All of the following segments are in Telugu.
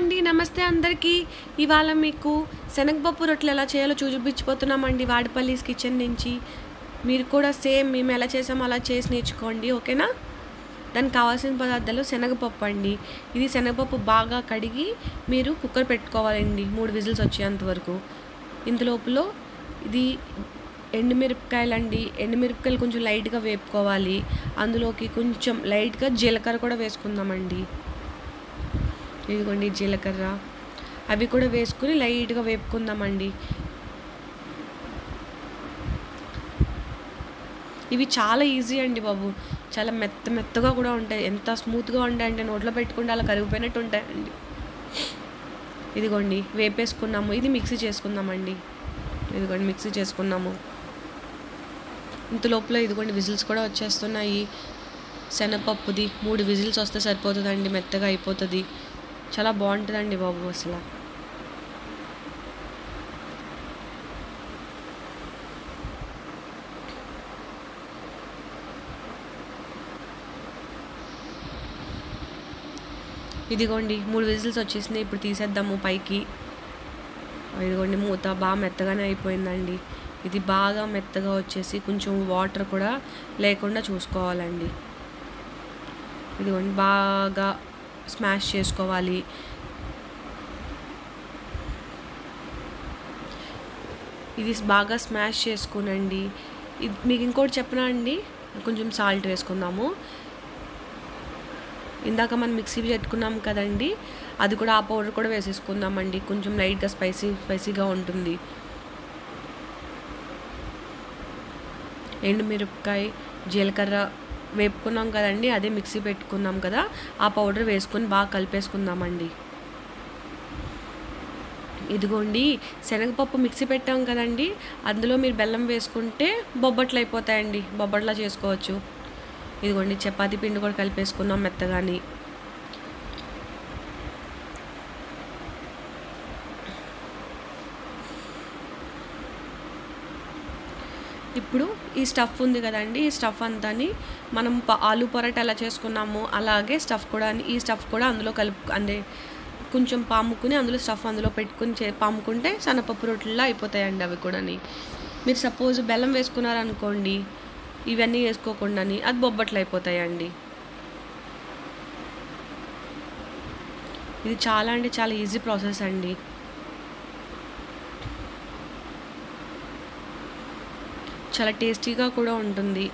అండి. నమస్తే అందరికీ. ఇవాళ మీకు శనగపప్పు రొట్టెలు ఎలా చేయాలో చూపించిపోతున్నామండి వాడిపల్లీస్ కిచెన్ నుంచి. మీరు కూడా సేమ్ మేము ఎలా చేసామో అలా చేసి నేర్చుకోండి. ఓకేనా? దానికి కావాల్సిన పదార్థాలు శనగపప్పు అండి. ఇది శనగపప్పు బాగా కడిగి మీరు కుక్కర్ పెట్టుకోవాలండి 3 విజిల్స్ వచ్చేంత వరకు. ఇంతలోపులో ఇది ఎండుమిరపకాయలండి. ఎండుమిరపకాయలు కొంచెం లైట్గా వేపుకోవాలి. అందులోకి కొంచెం లైట్గా జీలకర్ర కూడా వేసుకుందామండి. ఇదిగోండి జీలకర్ర, అవి కూడా వేసుకుని లైట్గా వేపుకుందామండి. ఇవి చాలా ఈజీ అండి బాబు, చాలా మెత్తగా కూడా ఉంటాయి. ఎంత స్మూత్గా ఉంటాయంటే నోట్లో పెట్టుకుంటే అలా కరిగిపోయినట్టు ఉంటాయండి. ఇదిగోండి వేపేసుకున్నాము. ఇది మిక్సీ చేసుకుందామండి. ఇదిగోండి మిక్సీ చేసుకున్నాము. ఇంత లోపల ఇదిగోండి విజిల్స్ కూడా వచ్చేస్తున్నాయి. శనగపప్పుది 3 విజిల్స్ వస్తే సరిపోతుందండి, మెత్తగా అయిపోతుంది. చాలా బాగుంటుందండి బాబు అసలు. ఇదిగోండి 3 విజిల్స్ వచ్చేసింది. ఇప్పుడు తీసేద్దాము పైకి. ఇదిగోండి మూత బాగా మెత్తగానే అయిపోయిందండి. ఇది బాగా మెత్తగా వచ్చేసి కొంచెం వాటర్ కూడా లేకుండా చూసుకోవాలండి. ఇదిగోండి బాగా స్మాష్ చేసుకోవాలి. ఇది బాగా స్మాష్ చేసుకునండి. ఇది మీకు ఇంకోటి చెప్పనా అండి, కొంచెం సాల్ట్ వేసుకుందాము. ఇందాక మనం మిక్సీ పెట్టుకున్నాం కదండి, అది కూడా ఆ పౌడర్ కూడా వేసేసుకుందామండి. కొంచెం లైట్గా స్పైసీగా ఉంటుంది. ఎండుమిరపకాయ, జీలకర్ర వేపుకున్నాం కదండి, అదే మిక్సీ పెట్టుకున్నాం కదా, ఆ పౌడర్ వేసుకొని బాగా కలిపేసుకుందామండి. ఇదిగోండి శనగపప్పు మిక్సీ పెట్టాం కదండి, అందులో మీరు బెల్లం వేసుకుంటే బొబ్బట్లు అయిపోతాయండి, బొబ్బట్లా చేసుకోవచ్చు. ఇదిగోండి చపాతీ పిండి కూడా కలిపేసుకున్నాం మెత్తగాని. ఇప్పుడు ఈ స్టఫ్ ఉంది కదండి, ఈ స్టఫ్ అంతాని మనం ఆలు పరోటా ఎలా చేసుకున్నామో అలాగే ఈ స్టఫ్ కూడా అందులో అంటే కొంచెం పాముకుని అందులో స్టఫ్ అందులో పెట్టుకుని పాముకుంటే శనగపప్పు రొట్టెలా అయిపోతాయండి అవి కూడా. మీరు సపోజ్ బెల్లం వేసుకున్నారనుకోండి, ఇవన్నీ వేసుకోకుండా అది బొబ్బట్లు అయిపోతాయండి. ఇది చాలా అంటే చాలా ఈజీ ప్రాసెస్ అండి. చాలా టేస్టీగా కూడా ఉంటుంది.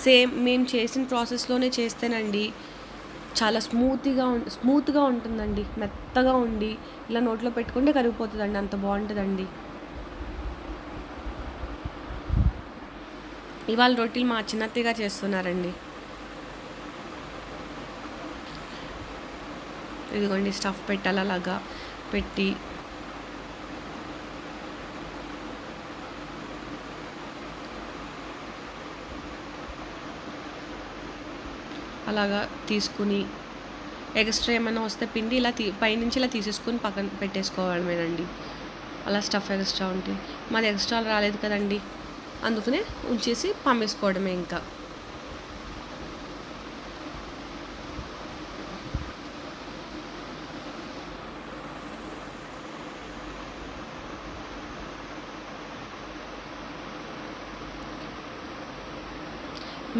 సేమ్ మేము చేసిన ప్రాసెస్లోనే చేస్తేనండి చాలా స్మూత్గా ఉంటుందండి. మెత్తగా ఉండి ఇలా నోట్లో పెట్టుకుంటే కరిగిపోతుందండి, అంత బాగుంటుందండి. ఇవాళ రొట్టెలు మా చిన్నత్తయ్య చేస్తున్నారండి. ఇదిగోండి స్టఫ్ పెట్టాలి, అలాగా పెట్టి అలాగా తీసుకుని ఎక్స్ట్రా ఏమైనా వస్తే పిండి ఇలా పైనుంచి ఇలా తీసేసుకుని పక్కన పెట్టేసుకోవడమేనండి. అలా స్టఫ్ ఎక్స్ట్రా ఉంటే, మాది ఎక్స్ట్రా రాలేదు కదండి, అందుకనే ఉంచేసి పంపేసుకోవడమే. ఇంకా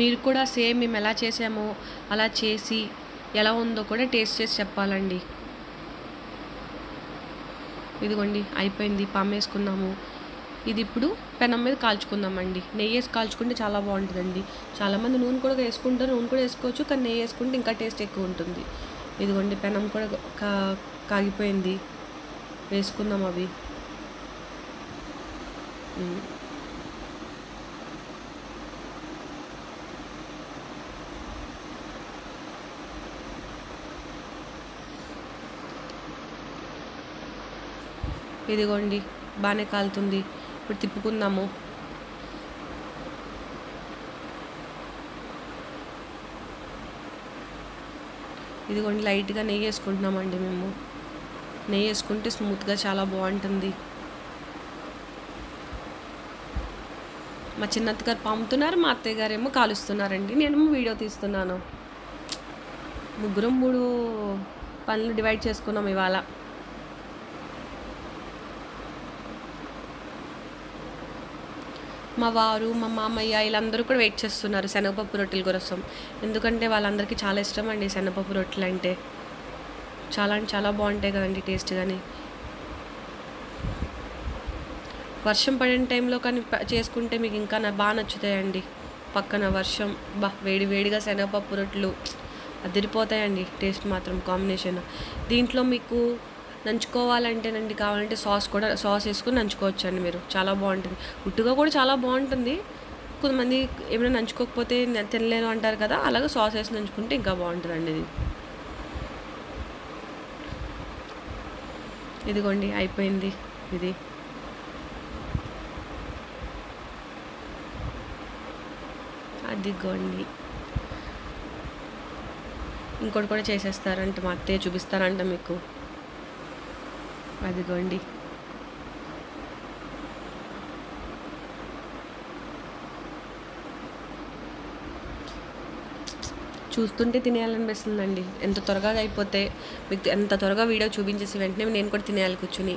మీరు కూడా సేమ్ మేము ఎలా చేసామో అలా చేసి ఎలా ఉందో కూడా టేస్ట్ చేసి చెప్పాలండి. ఇదిగోండి అయిపోయింది, పామేసుకున్నాము. ఇది ఇప్పుడు పెనం మీద కాల్చుకుందామండి. నెయ్యి వేసి కాల్చుకుంటే చాలా బాగుంటుందండి. చాలామంది నూనె కూడా వేసుకుంటారు, నూనె కూడా వేసుకోవచ్చు, కానీ నెయ్యి వేసుకుంటే ఇంకా టేస్ట్ ఎక్కువ ఉంటుంది. ఇదిగోండి పెనం కూడా కాగిపోయింది, వేసుకుందాం అవి. ఇదిగోండి బాగానే కాలుతుంది. ఇప్పుడు తిప్పుకుందాము. ఇదిగోండి లైట్గా నెయ్యి వేసుకుంటున్నామండి మేము. నెయ్యి వేసుకుంటే స్మూత్గా చాలా బాగుంటుంది. మా చిన్నత్తగారు పంపుతున్నారు, మా అత్తయ్య గారేమో కాలుస్తున్నారండి, నేనేమో వీడియో తీస్తున్నాను. ముగ్గురం 3 పనులు డివైడ్ చేసుకున్నాం ఇవాళ. మా వారు, మా మామయ్య వీళ్ళందరూ కూడా వెయిట్ చేస్తున్నారు శనగపప్పు రొట్టెల కోసం. ఎందుకంటే వాళ్ళందరికీ చాలా ఇష్టం అండి శనగపప్పు రొట్టెలు అంటే. చాలా అంటే చాలా బాగుంటాయి కదండి టేస్ట్. కానీ వర్షం పడిన టైంలో కానీ చేసుకుంటే మీకు ఇంకా బాగా నచ్చుతాయండి. పక్కన వర్షం, వేడి వేడిగా శనగపప్పు రొట్టెలు అదిరిపోతాయండి. టేస్ట్ మాత్రం కాంబినేషన్. దీంట్లో మీకు నంచుకోవాలంటేనండి, కావాలంటే సాస్ వేసుకుని నంచుకోవచ్చు అండి మీరు. చాలా బాగుంటుంది. ఉట్టుగా కూడా చాలా బాగుంటుంది. కొంతమంది ఏమైనా నంచుకోకపోతే తినలేను అంటారు కదా, అలాగే సాస్ వేసి నంచుకుంటే ఇంకా బాగుంటుందండి ఇది. ఇదిగోండి అయిపోయింది ఇది. అదిగోండి ఇంకోటి కూడా చేసేస్తారంట, మా అత్తయ్య చూపిస్తారంట మీకు. అదిగోండి చూస్తుంటే తినేయాలనిపిస్తుందండి. ఎంత త్వరగా అయిపోతే, మీకు ఎంత త్వరగా వీడియో చూపించేసి వెంటనే నేను కూడా తినేయాలి కూర్చుని.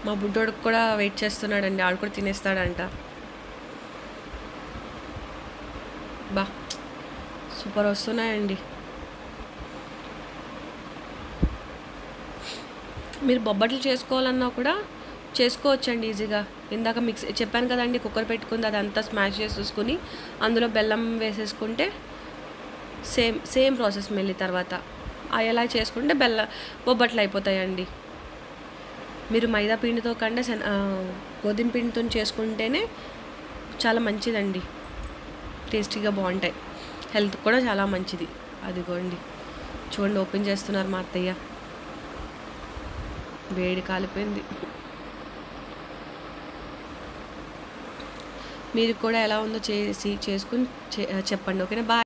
మా బుడ్డోడికి కూడా వెయిట్ చేస్తున్నాడండి, ఆడు కూడా తినేస్తాడంట. సూపర్ వస్తున్నాయండి. మీరు బొబ్బట్లు చేసుకోవాలన్నా కూడా చేసుకోవచ్చండి ఈజీగా. ఇందాక చెప్పాను కదండి, కుక్కర్ పెట్టుకుంది, అదంతా స్మాష్ చేసేసుకుని అందులో బెల్లం వేసేసుకుంటే సేమ్ ప్రాసెస్. మళ్ళీ తర్వాత ఎలా చేసుకుంటే బొబ్బట్లు అయిపోతాయండి. మీరు మైదా పిండితో కంటే గోధుమ పిండితో చేసుకుంటేనే చాలా మంచిదండి. టేస్టీగా బాగుంటాయి, హెల్త్ కూడా చాలా మంచిది. అదిగోండి చూడండి, ఓపెన్ చేస్తున్నారు మా అత్తయ్య. వేడి కాలిపోయింది. మీరు కూడా ఎలా ఉందో చేసుకుని చెప్పండి, ఓకేనా? బాయ్.